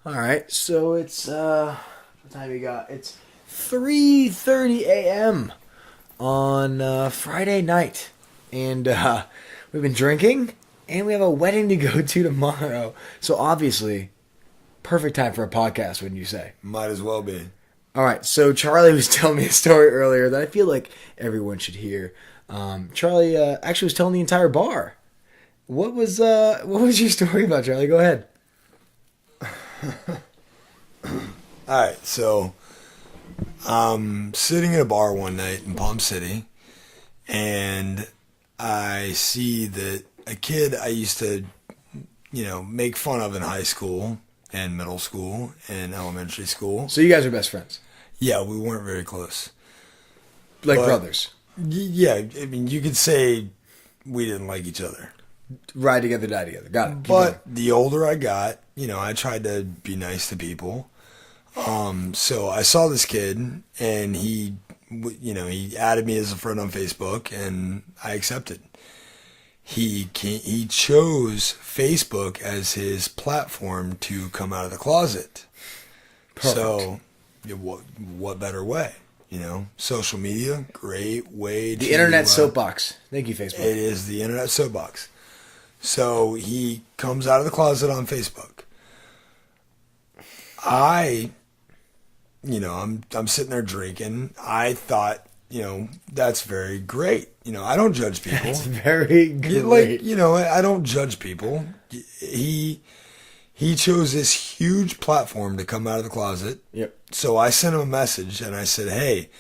All right, so it's what time you got? It's 3:30 a.m. on Friday night, and we've been drinking, and we have a wedding to go to tomorrow. So obviously, perfect time for a podcast, wouldn't you say? Might as well be. All right, so Charlie was telling me a story earlier that I feel like everyone should hear. Charlie actually was telling the entire bar. What was your story about, Charlie? Go ahead. Alright, so I'm sitting in a bar one night in Palm City, and I see that a kid I used to, make fun of in high school and middle school and elementary school. So you guys are best friends, Yeah, we weren't very close. like But- brothers. Yeah, I mean, you could say we didn't like each other. Ride together, die together. Got it. Keep But going. the older I got, I tried to be nice to people. So I saw this kid, and he added me as a friend on Facebook, and I accepted. He chose Facebook as his platform to come out of the closet. Perfect. So, what better way? Social media, great way. The to, internet soapbox. Thank you, Facebook. It is the internet soapbox. So he comes out of the closet on Facebook. I'm sitting there drinking. I thought, that's very great. I don't judge people. It's very great. I don't judge people. He chose this huge platform to come out of the closet. Yep. So I sent him a message and I said, "Hey,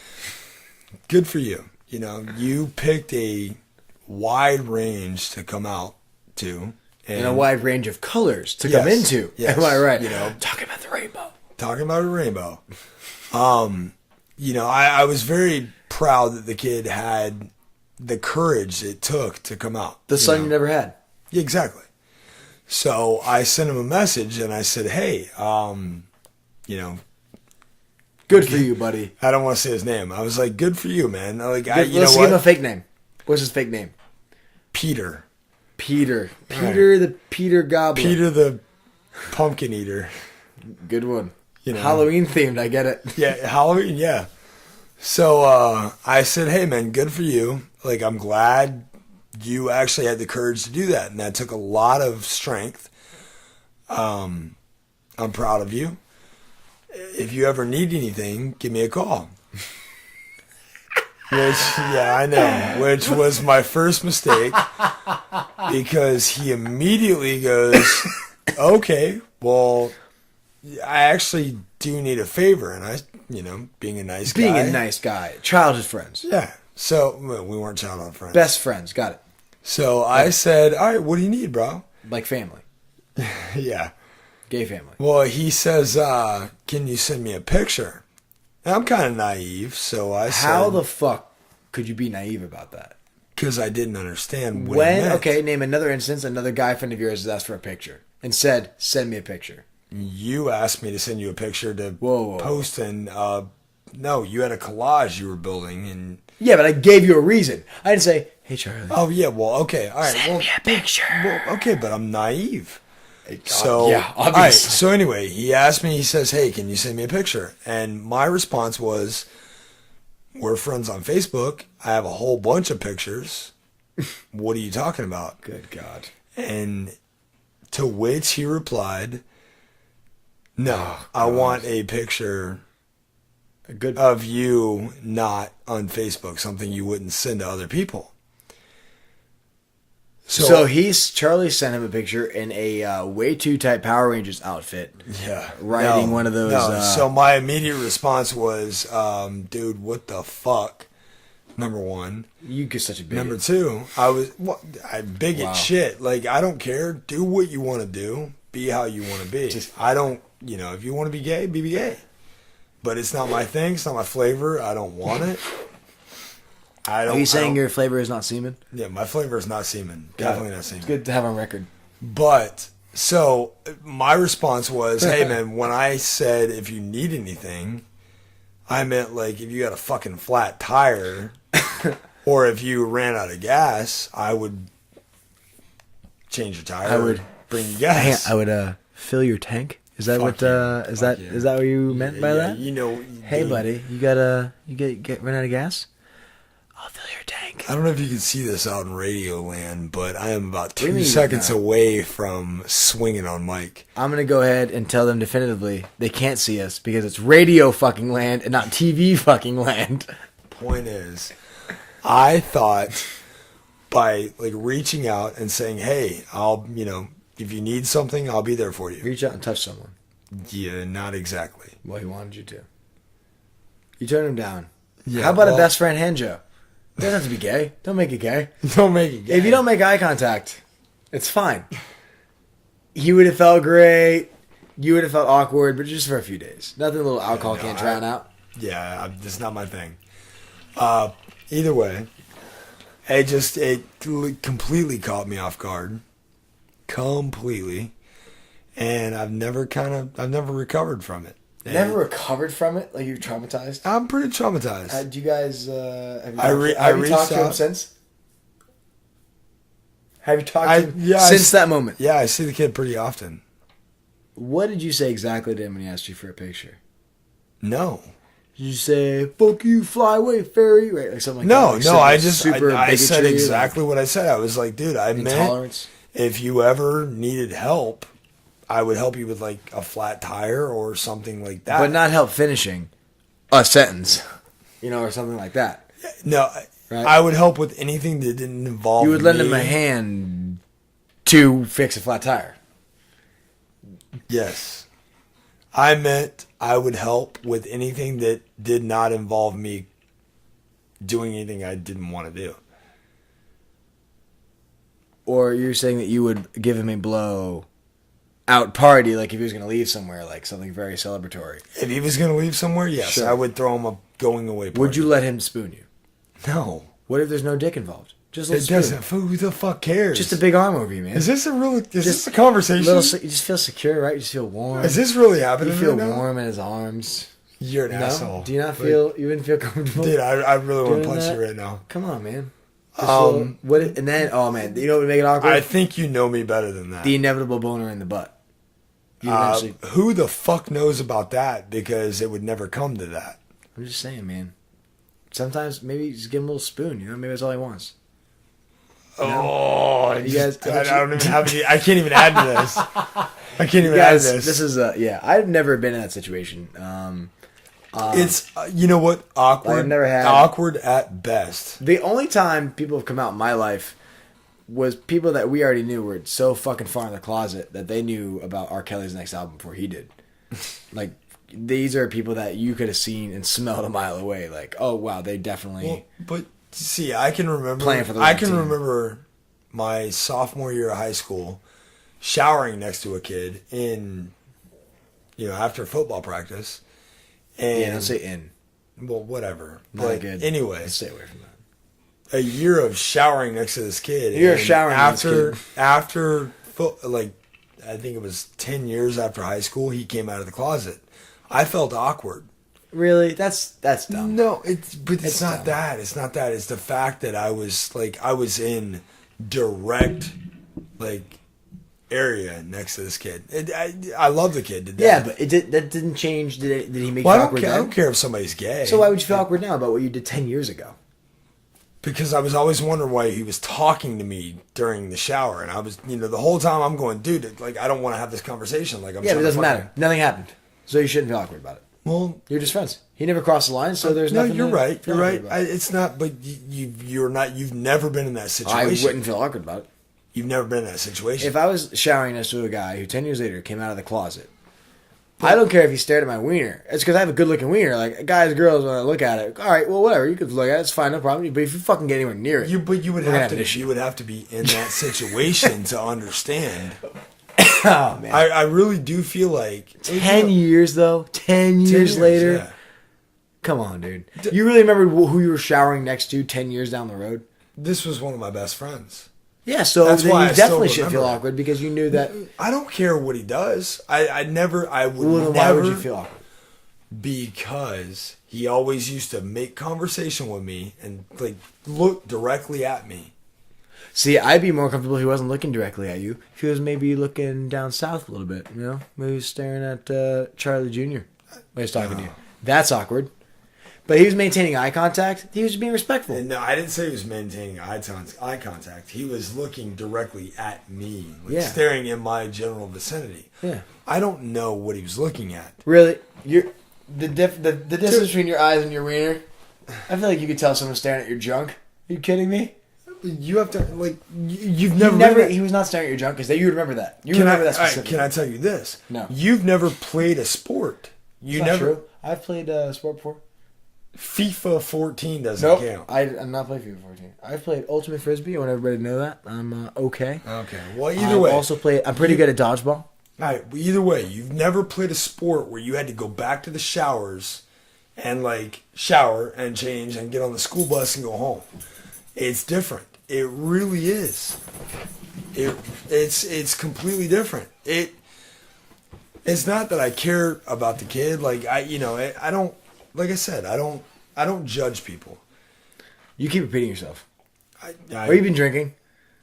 good for you. You picked a wide range to come out to, And a wide range of colors to come into. Yes. Am I right? Talking about the rainbow. Talking about a rainbow. I was very proud that the kid had the courage it took to come out. The son you never had. Yeah, exactly. So I sent him a message and I said, "Hey, Good for you, buddy. I don't want to say his name. I was like, good for you, man. Like, Let's you know give him a what? fake name. What's his fake name? Peter. Peter. Right. Peter the Peter Goblin. Peter the pumpkin eater. Good one. You know. Halloween themed. I get it. Yeah, Halloween, yeah. So I said, hey, man, good for you. Like, I'm glad you actually had the courage to do that. And that took a lot of strength. I'm proud of you. If you ever need anything, give me a call. I know. Which was my first mistake. Because he immediately goes, okay, well, I actually do need a favor. And I, being a nice guy. Being a nice guy. Childhood friends. Yeah. So, well, we weren't childhood friends. Best friends. Got it. So I said, all right, what do you need, bro? Like family. Yeah. Gay family. Well, he says, can you send me a picture? And I'm kind of naive, so I said... How the fuck could you be naive about that? Because I didn't understand what it meant. Okay, name another instance, another guy friend of yours has asked for a picture and said, send me a picture. You asked me to send you a picture to Whoa. post, and no, you had a collage you were building, and... Yeah, but I gave you a reason. I didn't say, hey, Charlie. Oh, yeah, well, okay, all right. Send me a picture. Well, okay, but I'm naive. So, yeah, obviously. All right, so anyway, he asked me, he says, hey, can you send me a picture? And my response was, we're friends on Facebook. I have a whole bunch of pictures. What are you talking about? Good God. And to which he replied, no, I want a picture of you not on Facebook, something you wouldn't send to other people. So Charlie sent him a picture in a way too tight Power Rangers outfit. Yeah. Riding one of those. No. So my immediate response was, dude, what the fuck? Number one. You get such a bigot. Number two, I bigot shit. Like, I don't care. Do what you want to do. Be how you want to be. I don't, if you want to be gay, be gay. But it's not my thing. It's not my flavor. I don't want it. Are you saying your flavor is not semen? Yeah, my flavor is not semen. Definitely not semen. It's good to have on record. But, so, my response was, hey, man, when I said if you need anything, I meant, like, if you got a fucking flat tire or if you ran out of gas, I would change your tire. I would bring you gas. I would fill your tank. Is that Fuck what? yeah. Is Fuck that yeah. is that what you meant by that? You know. Hey, dude, buddy, you gotta get run out of gas. I'll fill your tank. I don't know if you can see this out in Radio Land, but I am about do you 2 mean? seconds No. away from swinging on Mike. I'm gonna go ahead and tell them definitively they can't see us because it's radio fucking land and not TV fucking land. Point is, I thought by like reaching out and saying, "Hey, I'll if you need something, I'll be there for you." Reach out and touch someone. Yeah, not exactly. Well, he wanted you to. You turned him down. Yeah, How about well- a best friend hand job? It doesn't have to be gay. Don't make it gay. Don't make it gay. If you don't make eye contact, it's fine. He would have felt great. You would have felt awkward, but just for a few days. Nothing a little alcohol can't drown out. Yeah, it's not my thing. Either way, it completely caught me off guard. Completely. And I've never recovered from it. Never recovered from it? Like you're traumatized? I'm pretty traumatized. Do you guys have you I have you talked reached to him out. since? Have you talked to him yeah, since that moment? Yeah, I see the kid pretty often. What did you say exactly to him when he asked you for a picture? No. Did you say, fuck you, fly away, fairy? Right, like something like No, that? no, Like I some just, super I said bigotry, exactly what I said. I was like, dude, I like, meant intolerance. if you ever needed help, I would help you with like a flat tire or something like that. But not help finishing a sentence, or something like that. No, Right? I would help with anything that didn't involve You would lend me. him a hand to fix a flat tire. Yes. I meant I would help with anything that did not involve me doing anything I didn't want to do. Or you're saying that you would give him a blow out party, like if he was going to leave somewhere, like something very celebratory. If he was going to leave somewhere, yes, Sure. I would throw him a going away party. Would you let him spoon you? No. What if there's no dick involved? Just a It little spoon. doesn't. Who the fuck cares? Just a big arm over you, man. Is this a conversation? You just feel secure, right? You just feel warm. Is this really happening You feel right now? warm in his arms. You're an No? asshole. Do you not feel? You wouldn't feel comfortable? Dude, I really want to doing punch that? you right now. Come on, man. And then, oh man, you know what would make it awkward? I think you know me better than that. The inevitable boner in the butt. You eventually. Who the fuck knows about that? Because it would never come to that. I'm just saying, man. Sometimes maybe just give him a little spoon. Maybe that's all he wants. Oh, You guys- I don't even have any. I can't even add to this. I can't even Guys, add to this. this is I've never been in that situation. It's you know what, awkward. I've never had- awkward at best. The only time people have come out in my life was people that we already knew were so fucking far in the closet that they knew about R. Kelly's next album before he did. Like, these are people that you could have seen and smelled a mile away. Like, oh wow, they definitely. Well, but see, I can remember. Playing for the I right can team. remember my sophomore year of high school, showering next to a kid after football practice. And Yeah, don't say in. well, whatever. Not But good. anyway, Stay away from that. a year of showering next to this kid. A year of and showering next to this after I think it was 10 years after high school, he came out of the closet. I felt awkward. Really, that's dumb. No, it's It's not dumb. that. It's not that. It's the fact that I was in direct area next to this kid. I love the kid to death. Yeah, but that didn't change. Did he make Well, you I awkward? don't then? care if somebody's gay. So why would you feel awkward now about what you did 10 years ago? Because I was always wondering why he was talking to me during the shower, and I was, the whole time I'm going, dude, I don't want to have this conversation. I'm Yeah, but trying it to doesn't fucking- matter. Nothing happened. So you shouldn't feel awkward about it. Well, You're just friends. He never crossed the line, so there's no, nothing. you're to right. feel You're awkward right. about. It's not, but you're not. You've never been in that I situation. wouldn't feel awkward about it. You've never been in that situation. If I was showering next to a guy who 10 years later came out of the closet, I don't care if he stared at my wiener. It's because I have a good looking wiener. Like, guys, girls, when I look at it, all right, well, whatever. You could look at it. It's fine, no problem. But if you fucking get anywhere near it, you would we're gonna have have to. an issue. You would have to be in that situation to understand. oh, man. I really do feel like 10 years, though. 10 years later. yeah. Come on, dude. You really remember who you were showering next to 10 years down the road? This was one of my best friends. Yeah, so That's then why you I still definitely should feel remember it. awkward because you knew that. I don't care what he does. I would Well, then never. why would you feel awkward? Because he always used to make conversation with me and look directly at me. See, I'd be more comfortable if he wasn't looking directly at you. If he was maybe looking down south a little bit, you know? Maybe he was staring at Charlie Jr. when he's talking to you. That's awkward. But he was maintaining eye contact. He was being respectful. And no, I didn't say he was maintaining eye contact. He was looking directly at me, staring in my general vicinity. Yeah. I don't know what he was looking at. Really? The distance between your eyes and your wiener, I feel like you could tell someone's staring at your junk. Are you kidding me? You have to, like, you've never... He was not staring at your junk, because you would remember that. You remember that specifically. Can I tell you this? No. You've never played a sport. It's not true. I've played sport before. FIFA 14 doesn't count. I'm not playing FIFA 14. I've played Ultimate Frisbee. I want everybody to know that. I'm okay. Okay. Well, either way. I'm pretty good at dodgeball. All right. Either way, you've never played a sport where you had to go back to the showers and, like, shower and change and get on the school bus and go home. It's different. It really is. It's completely different. It's not that I care about the kid. Like, I don't, like I said, I don't judge people. You keep repeating yourself. Have you been drinking?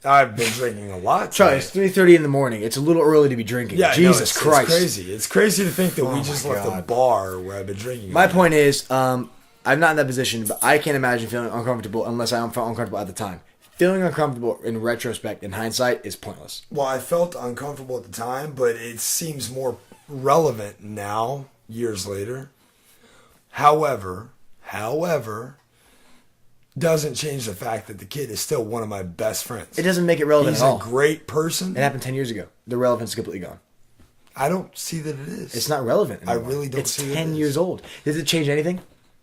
I've been drinking a lot. Charlie, it's 3:30 in the morning. It's a little early to be drinking. Yeah, Jesus Christ. It's crazy. It's crazy to think that we just left a bar where I've been drinking. My point is, I'm not in that position, but I can't imagine feeling uncomfortable unless I felt uncomfortable at the time. Feeling uncomfortable in retrospect, in hindsight, is pointless. Well, I felt uncomfortable at the time, but it seems more relevant now, years later. However, doesn't change the fact that the kid is still one of my best friends. It doesn't make it relevant at all. He's a great person. It happened 10 years ago. The relevance is completely gone. I don't see that it is. It's not relevant anymore. I really don't see it. It's 10 years old. Does it change anything?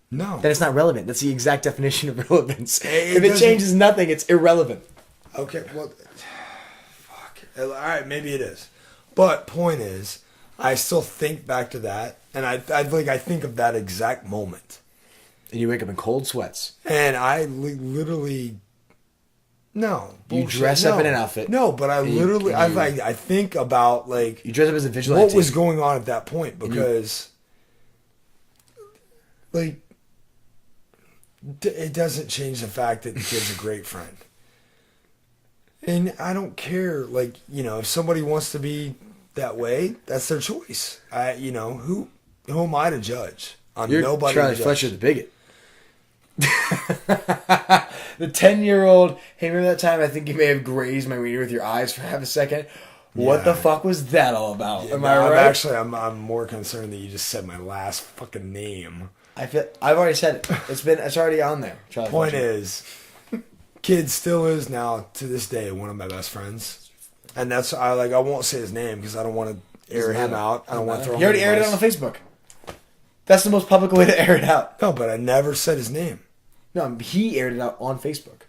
No. Then it's not relevant. That's the exact definition of relevance. If it changes nothing, it's irrelevant. Okay, well, fuck. All right, maybe it is. But point is, I still think back to that, and I think of that exact moment. And you wake up in cold sweats. And I literally... No. You dress up in an outfit. No, but I literally... I think about, like... You dress up as a vigilante. What was going on at that point, because... Like... It doesn't change the fact that the kid's a great friend. And I don't care, like, if somebody wants to be that way, that's their choice. Who am I to judge? You're nobody Charlie to judge. Fletcher the bigot. The 10-year-old, hey, remember that time I think you may have grazed my wiener with your eyes for half a second? What the fuck was that all about? Yeah, Am I right? I'm more concerned that you just said my last fucking name. I've already said it. It's already on there. Charlie Point is, kid still is now to this day one of my best friends, and that's I won't say his name because I don't want to air him out. I don't want to throw him. You already aired it on Facebook. That's the most public way to air it out. No, but I never said his name. No, he aired it out on Facebook.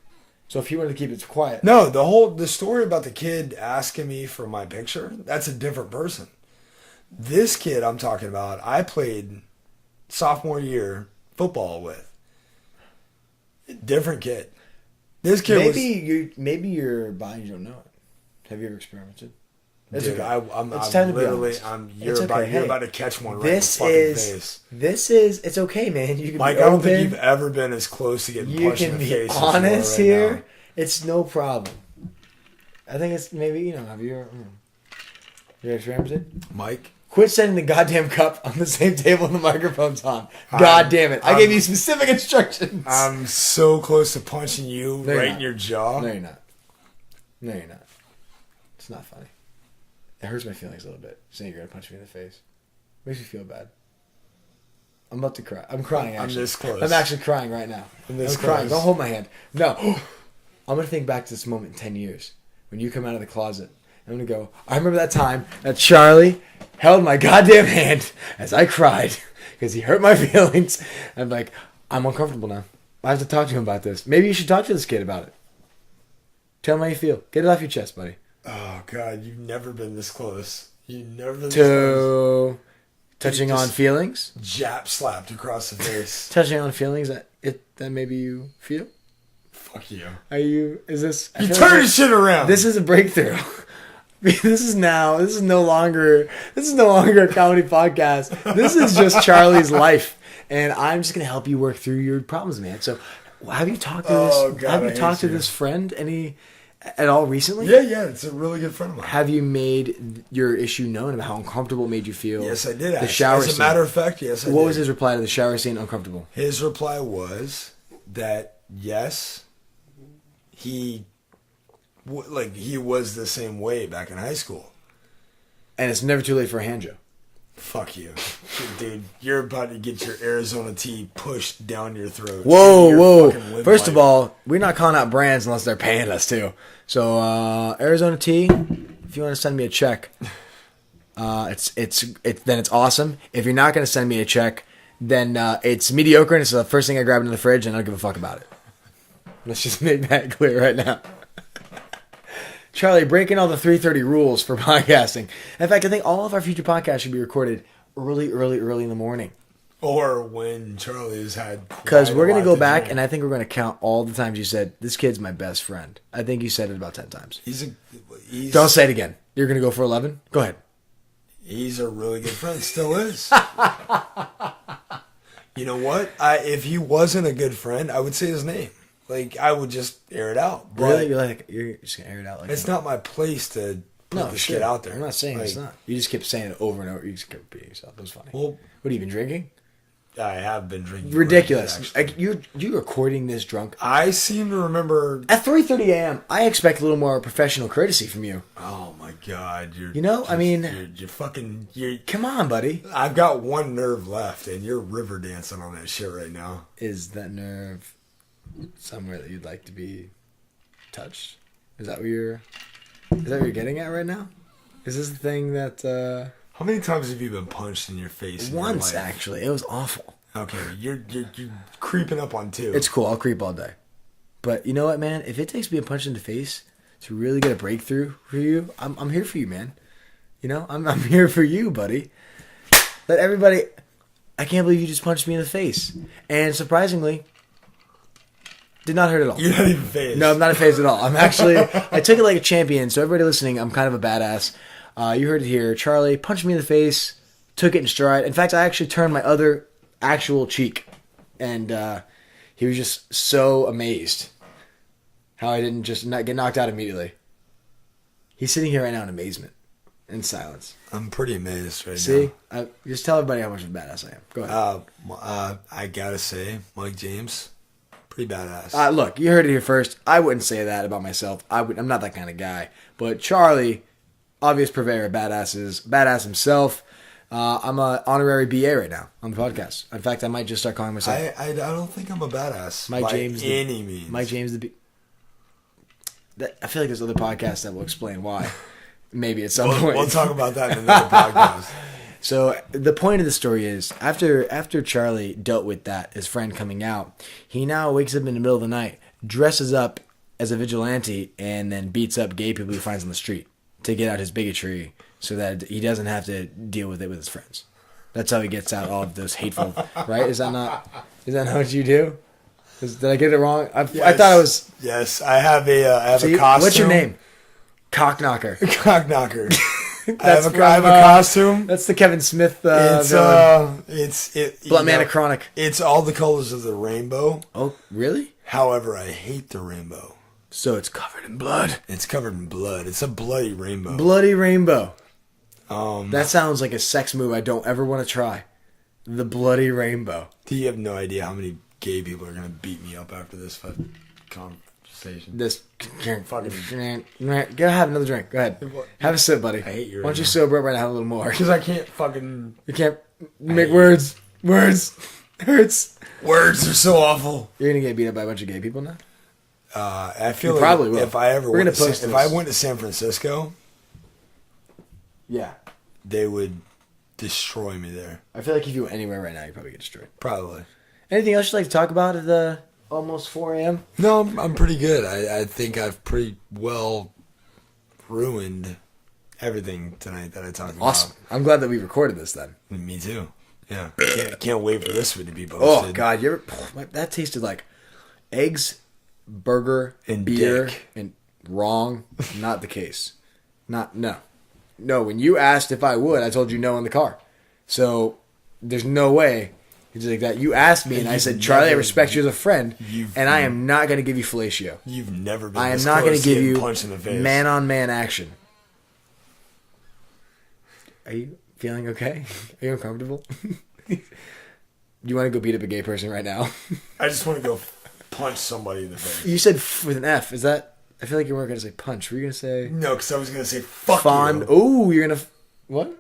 So if you wanted to keep it quiet. No, the story about the kid asking me for my picture, that's a different person. This kid I'm talking about, I played sophomore year football with. Different kid. This kid maybe you're bi and you don't know it. Have you ever experimented? It's okay. You're about to catch one right in the fucking face. It's okay, man. You can Mike, be I don't think you've ever been as close to getting punched in the face. You can be honest here. Now. It's no problem. I think it's maybe, have you ever experimented? Mike? Quit setting the goddamn cup on the same table and the microphone's on. God damn it. I gave you specific instructions. I'm so close to punching you in your jaw. No, you're not. No, you're not. It's not funny. It hurts my feelings a little bit, saying you're going to punch me in the face. Makes me feel bad. I'm about to cry. I'm crying, actually. I'm this close. I'm actually crying right now. I'm crying. Don't hold my hand. No. I'm going to think back to this moment in 10 years. When you come out of the closet. I'm going to go, I remember that time that Charlie held my goddamn hand as I cried. Because he hurt my feelings. I'm like, I'm uncomfortable now. I have to talk to him about this. Maybe you should talk to this kid about it. Tell him how you feel. Get it off your chest, buddy. Oh, God, you've never been this close. You've never been this close. Touching on feelings? Jap slapped across the face. Touching on feelings that maybe you feel? Fuck you. Is this... You turn this shit around. This is a breakthrough. This is no longer a comedy podcast. This is just Charlie's life. And I'm just going to help you work through your problems, man. So have you talked to this friend At all recently? Yeah. It's a really good friend of mine. Have you made your issue known about how uncomfortable it made you feel? Yes, I did. The shower scene. As a matter of fact, yes, I did. What was his reply to the shower scene? Uncomfortable. His reply was that yes, he was the same way back in high school. And it's never too late for a hand job. Fuck you. Dude, you're about to get your Arizona tea pushed down your throat. Whoa. First of all, we're not calling out brands unless they're paying us to. So, Arizona tea, if you want to send me a check, then it's awesome. If you're not going to send me a check, then it's mediocre and it's the first thing I grab into the fridge and I don't give a fuck about it. Let's just make that clear right now. Charlie, breaking all the 3:30 rules for podcasting. In fact, I think all of our future podcasts should be recorded early in the morning. Or when Charlie's had... Because we're going to go back, and I think we're going to count all the times you said, this kid's my best friend. I think you said it about 10 times. Don't say it again. You're going to go for 11? Go ahead. He's a really good friend. Still is. You know what? If he wasn't a good friend, I would say his name. Like, I would just air it out. But really? You're just going to air it out like it's that? not my place to put the shit out there. I'm not saying it's not. You just kept saying it over and over. You just kept repeating yourself. That was funny. Well, what have you been drinking? I have been drinking. Ridiculous. You recording this drunk? I seem to remember... At 3:30 a.m., I expect a little more professional courtesy from you. Oh, my God. You're fucking... Come on, buddy. I've got one nerve left, and you're river dancing on that shit right now. Is that nerve somewhere that you'd like to be touched? Is that what you're getting at right now? Is this the thing that... How many times have you been punched in your face? Once, actually. It was awful. Okay, you're creeping up on 2. It's cool. I'll creep all day. But you know what, man? If it takes being punched in the face to really get a breakthrough for you, I'm here for you, man. You know, I'm here for you, buddy. Let everybody... I can't believe you just punched me in the face. And surprisingly... did not hurt at all. You're not even phased. No, I'm not phased at all. I'm actually... I took it like a champion, so everybody listening, I'm kind of a badass. You heard it here. Charlie punched me in the face, took it in stride. In fact, I actually turned my other actual cheek. And he was just so amazed how I didn't just not get knocked out immediately. He's sitting here right now in amazement, in silence. I'm pretty amazed right See? now. Just tell everybody how much of a badass I am. Go ahead. I gotta say, Mike James, pretty badass. Look, you heard it here first. I wouldn't say that about myself. I'm not that kind of guy. But Charlie... obvious purveyor of badasses, badass himself. I'm an honorary BA right now on the podcast. In fact, I might just start calling myself. I don't think I'm a badass Mike by James any means. Mike James I feel like there's other podcasts that will explain why. Maybe at some point. We'll talk about that in another podcast. So the point of the story is, after Charlie dealt with that, his friend coming out, he now wakes up in the middle of the night, dresses up as a vigilante, and then beats up gay people he finds on the street to get out his bigotry so that he doesn't have to deal with it with his friends. That's how he gets out all of those hateful... Right? Is that not what you do? Did I get it wrong? I thought I was... Yes, I have a costume. What's your name? Cockknocker. Cockknocker. I have a costume. That's the Kevin Smith it's Blunt Man of Chronic. It's all the colors of the rainbow. Oh, really? However, I hate the rainbow. So it's covered in blood. It's covered in blood. It's a bloody rainbow. Bloody rainbow. That sounds like a sex move I don't ever want to try. The bloody rainbow. You have no idea how many gay people are going to beat me up after this conversation. This fucking... Go have another drink. Go ahead. Have a sip, buddy. I hate you right Why don't you sober up right now? Have a little more. Because I can't fucking... You can't make words. Words. Hurts. Words are so awful. You're going to get beat up by a bunch of gay people now? I feel you like probably will. If I ever We're went gonna post if I went to San Francisco, yeah, they would destroy me there. I feel like if you went anywhere right now, you'd probably get destroyed. Probably. Anything else you'd like to talk about at the almost 4 a.m.? No, I'm pretty good. I think I've pretty well ruined everything tonight that I talked about. Awesome. I'm glad that we recorded this then. Me too. Yeah. Can't wait for this one to be posted. Oh, God. That tasted like eggs, burger, and beer, dick. And wrong. Not the case. No. When you asked if I would, I told you no in the car. So there's no way He's like that. You asked me, and I said, Charlie, I respect you as a friend, and I am not going to give you fellatio. You've never been. I am this not going close to give you punch in the face. man-on-man action. Are you feeling okay? Are you uncomfortable? You want to go beat up a gay person right now? I just want to go punch somebody in the face. You said with an F. Is that? I feel like you weren't going to say punch. Were you going to say? No, because I was going to say fuck Fond. you. Oh, you're going to what?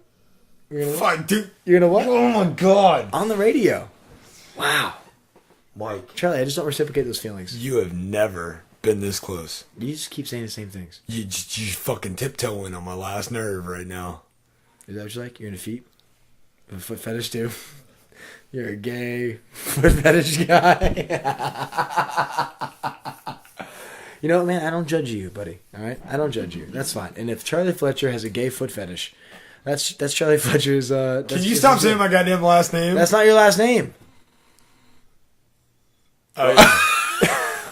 You're gonna Fuck, dude. You're gonna what? Oh my god. On the radio. Wow. Mike. Charlie, I just don't reciprocate those feelings. You have never been this close. You just keep saying the same things. You fucking tiptoeing on my last nerve right now. Is that what you like? You're into feet? You have a foot fetish too? You're a gay foot fetish guy. You know what, man? I don't judge you, buddy. All right? I don't judge you. That's fine. And if Charlie Fletcher has a gay foot fetish, that's Charlie Fletcher's... Can you stop saying my goddamn last name? That's not your last name. What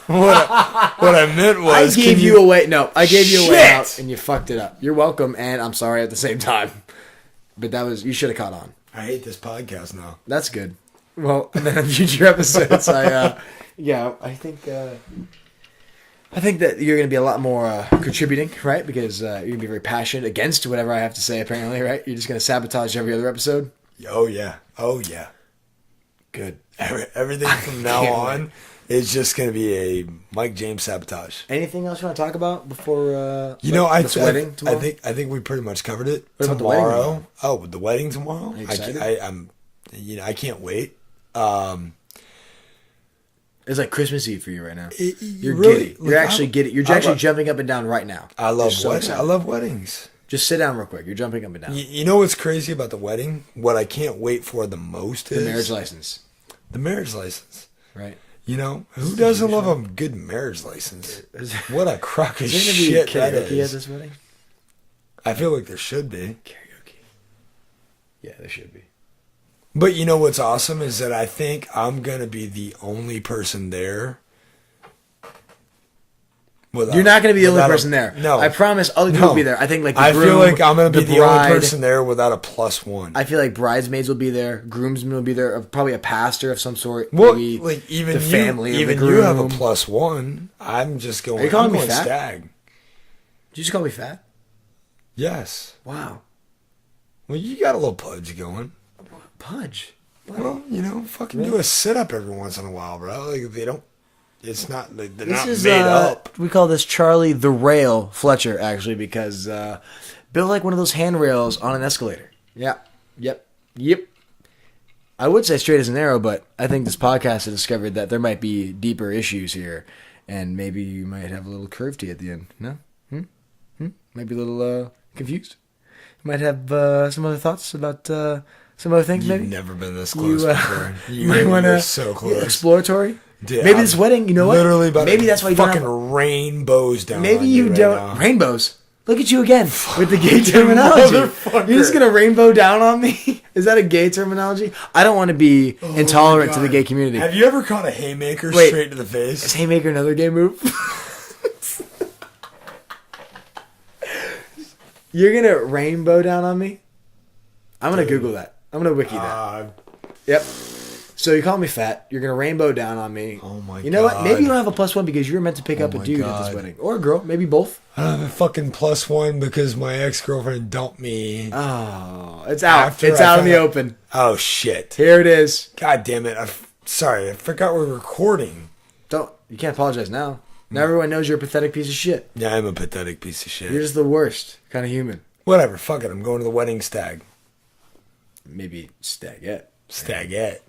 I meant was... I gave you away... No, I gave you a way out, and you fucked it up. You're welcome, and I'm sorry at the same time. But that was... You should have caught on. I hate this podcast now. That's good. Well, and then in future episodes, I think that you're going to be a lot more contributing, right? Because you're going to be very passionate against whatever I have to say, apparently, right? You're just going to sabotage every other episode? Oh, yeah. Oh, yeah. Good. Everything from now on is just going to be a Mike James sabotage. Anything else you want to talk about before this wedding tomorrow? I think we pretty much covered it. What about tomorrow. The wedding? Oh, the wedding tomorrow? Are you excited? I can't wait. It's like Christmas Eve for you right now. You're really, giddy. You're actually giddy. You're actually jumping up and down right now. I love so weddings. excited. I love weddings. Just sit down real quick. You're jumping up and down. You know what's crazy about the wedding? What I can't wait for the most is... The marriage license. The marriage license. Right. You know, who doesn't love a good marriage license? What a crock of Is shit there that going to be karaoke is. at this wedding? I feel like there should be. Karaoke. Yeah, there should be. But you know what's awesome is that I think I'm going to be the only person there. You're not going to be the only person there. No. I promise other people will be there. I think like the groom, feel like I'm going to be the bride, only person there without a +1. I feel like bridesmaids will be there. Groomsmen will be there. Probably a pastor of some sort. Well, maybe like even the family of even the you groom. have a +1. I'm just going. Are you calling I'm me going fat? stag. Did you just call me fat? Yes. Wow. Well, you got a little pudge going. Pudge. Well, fucking do a sit up every once in a while, bro. Like they don't. It's not. They're This not is made up. We call this Charlie the Rail Fletcher, actually, because built like one of those handrails on an escalator. Yeah. Yep. I would say straight as an arrow, but I think this podcast has discovered that there might be deeper issues here, and maybe you might have a little curve to you at the end. No? Might be a little confused. You might have some other thoughts about some other things, maybe? You've never been this close before. You might You're so close. Exploratory? Dude, maybe this wedding, you know what? Literally about maybe that's why you fucking don't have... rainbows down. Maybe on you right don't... now. Rainbows? Look at you again with the gay terminology. Motherfucker. You're just going to rainbow down on me? Is that a gay terminology? I don't want to be intolerant to the gay community. Have you ever caught a haymaker Wait, straight to the face? Is haymaker another gay move? You're going to rainbow down on me? I'm going to Google that. I'm going to wiki that. Yep. So you call me fat. You're going to rainbow down on me. Oh my god. You know what? Maybe you don't have a +1 because you were meant to pick up a dude at this wedding. Or a girl. Maybe both. I don't have a fucking +1 because my ex-girlfriend dumped me. Oh, it's out. After It's I out in found the out- open. Oh shit. Here it is. God damn it. Sorry, I forgot we're recording. You can't apologize now. Now everyone knows you're a pathetic piece of shit. Yeah, I'm a pathetic piece of shit. You're just the worst kind of human. Whatever, fuck it. I'm going to the wedding stag. Maybe stagette. Stagette.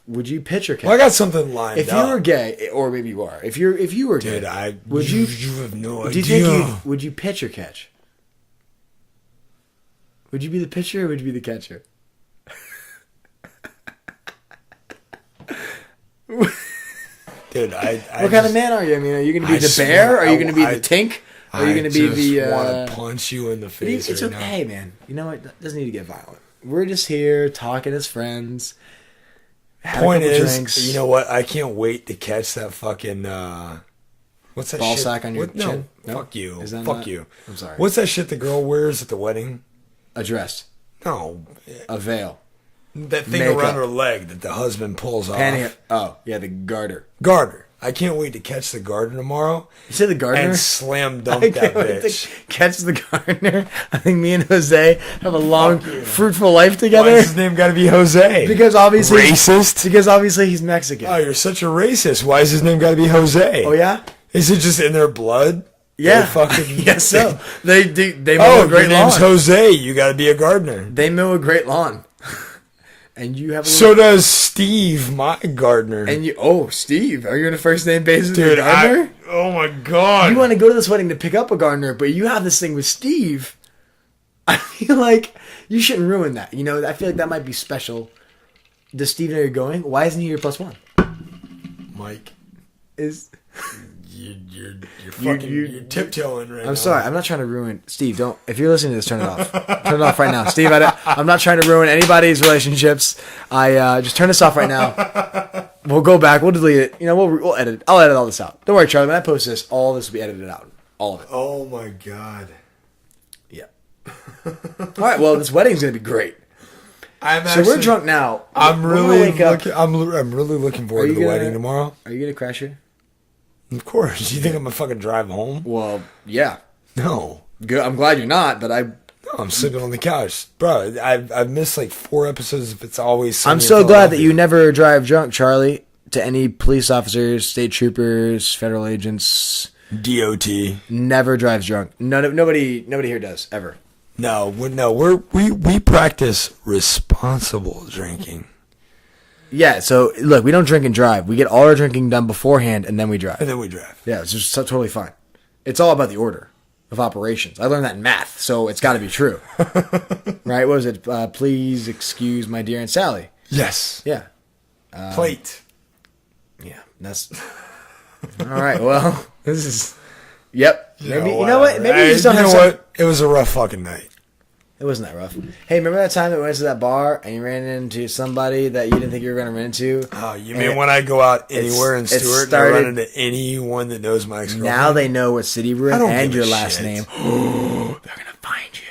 Would you pitch or catch? Well, I got something lined If up. you were gay, or maybe you are. If you were gay, Dude, would you have no idea. Do you think would you pitch or catch? Would you be the pitcher or would you be the catcher? Dude, What kind of man are you? I mean, are you going to be the bear? Are you going to be the tink? Are you going to be the? I want to punch you in the face. It's right okay, now. man. You know what? It doesn't need to get violent. We're just here talking as friends. Point is, drinks. you know what? I can't wait to catch that fucking. What's that Ball shit? sack on your No, chin? No? fuck you. Is that Fuck not- you. I'm sorry. What's that shit the girl wears at the wedding? A dress, No, a veil. That thing Makeup. around her leg that the husband pulls off. Oh, yeah, the garter. Garter. I can't wait to catch the garter tomorrow. You said the gardener? And slam dunk I that can't wait bitch. to catch the gardener. I think me and Jose have a long, fruitful life together. Why does his name got to be Jose? Because obviously... Racist? Because obviously he's Mexican. Oh, you're such a racist. Why is his name got to be Jose? Oh, yeah? Is it just in their blood? Yeah. They fucking... Yes, so. They mow a great your name's lawn. Jose. You got to be a gardener. They mow a great lawn. And you have a So does Steve, my gardener. And you... Oh, Steve. Are you on a first name basis with your Dude, gardener? oh my God. You want to go to this wedding to pick up a gardener, but you have this thing with Steve. I feel like you shouldn't ruin that. You know, I feel like that might be special. Does Steve know you're going? Why isn't he your +1? Mike, You're you're tiptoeing right now. I'm sorry. I'm not trying to ruin... Steve, don't... If you're listening to this, turn it off. Turn it off right now. Steve, I'm not trying to ruin anybody's relationships. Just turn this off right now. We'll go back. We'll delete it. You know, we'll edit it. I'll edit all this out. Don't worry, Charlie. When I post this, all this will be edited out. All of it. Oh my God. Yeah. All right. Well, this wedding's going to be great. So we're drunk now. I'm We're really gonna wake up. I'm really looking forward to the wedding tomorrow. Are you going to crash here? Of course. You think I'm gonna fucking drive home? Well, yeah. No. Good. I'm glad you're not, but No, I'm sleeping on the couch, bro. I've missed like 4 episodes. If it's always sunny I'm in so glad that Philadelphia. you never drive drunk, Charlie. To any police officers, state troopers, federal agents, DOT. never drives drunk. Nobody here does ever. No, we practice responsible drinking, Yeah. So look, we don't drink and drive. We get all our drinking done beforehand, and then we drive. and then we drive. Yeah, it's just totally fine. It's all about the order of operations. I learned that in math, so it's got to be true, right? What was it? Please excuse my dear Aunt Sally. Yes. Yeah. Plate. Yeah, that's all right. Well, this is. Yep. Maybe you know whatever. what? Maybe you just don't you have know some- what? It was a rough fucking night. It wasn't that rough. Hey, remember that time that we went to that bar and you ran into somebody that you didn't think you were going to run into? Oh, you mean when I go out anywhere in it Stewart and I started- run into anyone that knows my ex-girlfriend? Now they know what city we're I in don't and give your a last shit. name. They're going to find you.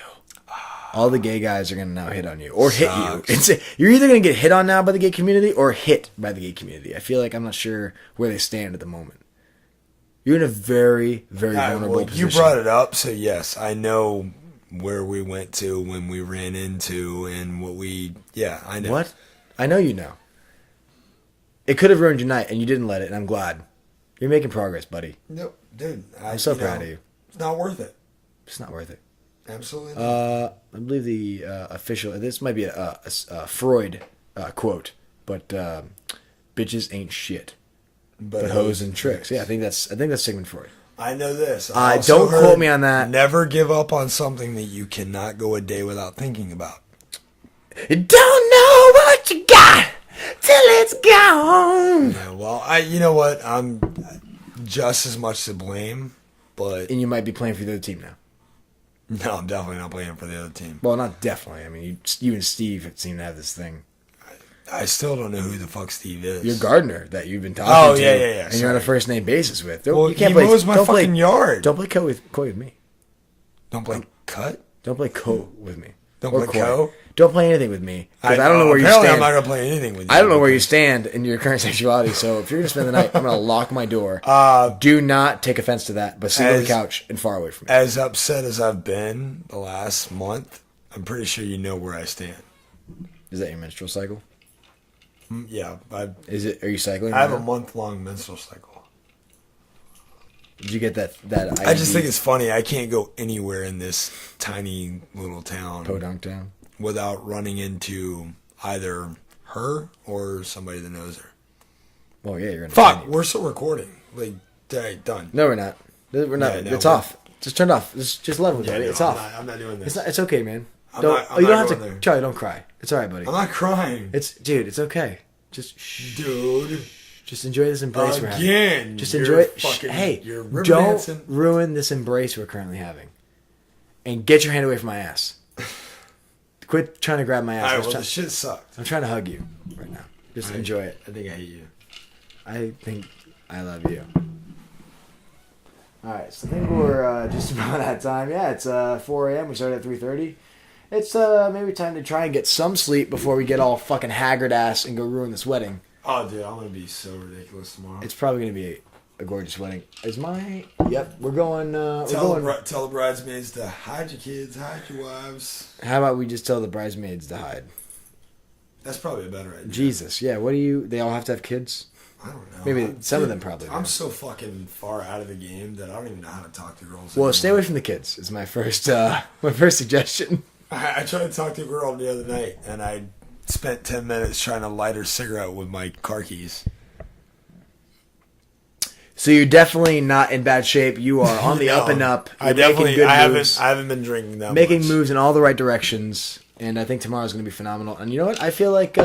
All the gay guys are going to now hit on you or hit you. You're either going to get hit on now by the gay community or hit by the gay community. I feel like I'm not sure where they stand at the moment. You're in a very, very vulnerable position. You brought it up, so yes, I know where we went to when we ran into and what we... Yeah, I know. What? I know you know. It could have ruined your night, and you didn't let it, and I'm glad. You're making progress, buddy. Nope, dude. I'm so proud of you. It's not worth it. It's not worth it. Absolutely not. I believe the official... This might be a Freud quote, but bitches ain't shit. But hoes and tricks. Yeah, I think that's Sigmund Freud. I know this. Don't quote me on that. Never give up on something that you cannot go a day without thinking about. You don't know what you got till it's gone. Yeah, well, you know what? I'm just as much to blame, but... And you might be playing for the other team now. No, I'm definitely not playing for the other team. Well, not definitely. I mean, you and Steve seem to have this thing. I still don't know who the fuck Steve is. Your gardener that you've been talking to. Yeah. And you're on a first name basis with. Well, You can't he mows my fucking yard. Don't play co with me. Don't play cut? Don't play co with me. Don't Or play Coy. co? Don't play anything with me. Because I don't know where you apparently stand. I'm not going to play anything with you. I don't know where you stand in your current sexuality. So if you're going to spend the night, I'm going to lock my door. Do not take offense to that, but sleep on the couch and far away from me. As upset as I've been the last month, I'm pretty sure you know where I stand. Is that your menstrual cycle? Yeah. Are you cycling? I have right a now? month-long menstrual cycle. Did you get that I just think it's funny. I can't go anywhere in this tiny little town Podunk down? without running into either her or somebody that knows her. Oh yeah, you're in. Fuck, we're still recording. Like, done. No, we're not. We're not. Yeah, no, It's off. Just turn it off. Just let him Yeah, buddy. no, It's I'm off. not- I'm not doing this. It's okay, man. I'm Don't. not- I'm You don't not have to. going there. Charlie, don't cry. It's all right, buddy. I'm not crying. Dude. It's okay. Just shh. Dude. Just enjoy this embrace we're having. Again. Just you're enjoy it. fucking- Hey, you're river don't dancing. ruin this embrace we're currently having. And get your hand away from my ass. Quit trying to grab my ass. Alright, well, the shit sucked. I'm trying to hug you right now. Just enjoy it. I think I hate you. I think I love you. Alright, so I think we're just about that time. Yeah, it's 4 a.m. We started at 3:30. It's maybe time to try and get some sleep before we get all fucking haggard ass and go ruin this wedding. Oh, dude, I'm gonna be so ridiculous tomorrow. It's probably gonna be a gorgeous wedding. Is my? Yep, we're going. Tell the bridesmaids to hide your kids, hide your wives. How about we just tell the bridesmaids to hide? That's probably a better idea. Jesus, yeah. What do you? They all have to have kids. I don't know. Maybe some of them probably. I'm so fucking far out of the game that I don't even know how to talk to girls. Well, anymore. stay away from the kids. Is my first suggestion. I tried to talk to a girl the other night, and I spent 10 minutes trying to light her cigarette with my car keys. So you're definitely not in bad shape. You are on the up and up. You're making good moves. I haven't been drinking that making much. moves in all the right directions, and I think tomorrow's going to be phenomenal. And you know what? I feel like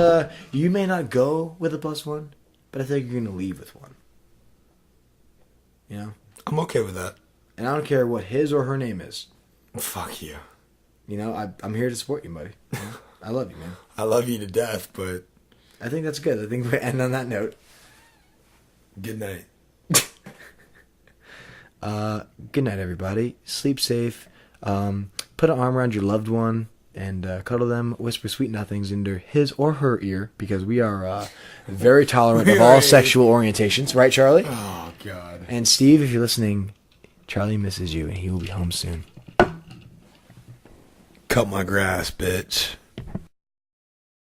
you may not go with a +1, but I think you're going to leave with one. You know? I'm okay with that. And I don't care what his or her name is. Fuck you. You know, I'm here to support you, buddy. You know? I love you, man. I love you to death, but... I think that's good. I think we end on that note. Good night. Good night, everybody. Sleep safe. Put an arm around your loved one and cuddle them. Whisper sweet nothings into his or her ear, because we are very tolerant of all sexual orientations. Right, Charlie? Oh, God. And Steve, if you're listening, Charlie misses you, and he will be home soon. Cut my grass, bitch.